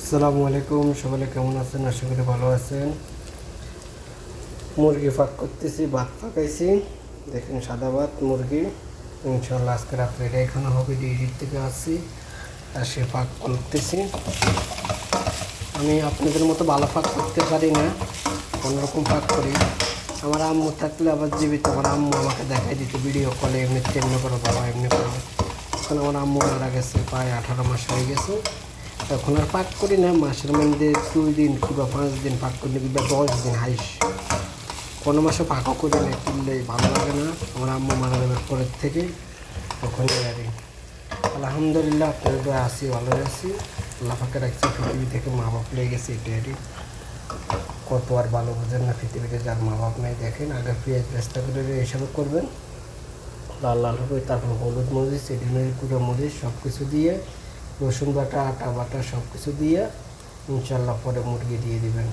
আসসালামু আলাইকুম, সকলে কেমন আছেন? আশা করি ভালো আছেন। মুরগি ফাঁক করতেছি, ভাত পাকাইছি। দেখেন সাদা ভাত মুরগি। ইনশাল্লাহ আজকে রাত্রে এটা এখানে হবে। ডিউটির থেকে আসছি আর সে ফাঁক করতেছি। আমি আপনাদের মতো ভালো ফাঁক করতে পারি না, অন্যরকম ফাঁক করি। আমার আম্মু থাকলে আবার জীবিত, আমার আম্মু আমাকে দেখাই দিত ভিডিও কলে, এমনি এমনি করো বাবা, এমনি করো। এখন আমার আম্মু মারা গেছে, প্রায় 18 মাস হয়ে গেছে। এখন আর পাক করি না, মাসের মধ্যে 2 দিন কিংবা 5 দিন পাক করি না, কিংবা 10 দিন হাইস। কোনো মাসে পাকও করি না, কিনলে ভালো লাগে না। আমার আম্মু মারা যাবার পরের থেকে তখনই আর আলহামদুলিল্লাহ আপনাদের দোয়া আছি, ভালোই আছি। আল্লাহ পাকে রাখছি, পৃথিবী থেকে মা বাপ লেগে গেছে, এটাই কত আর ভালো বোঝেন না পৃথিবীতে যার মা বাপ নেই। দেখেন আগে পেঁয়াজ চেষ্টা করে এইসব করবেন, লাল লাল হবে, তারপর হলুদ মরিচ, এডিনের গুঁড়ো মরিচ সব কিছু দিয়ে, রসুন বাটা, আটা বাটা সব কিছু দিয়ে ইনশাল্লাহ পরে মুরগি দিয়ে দিবেন।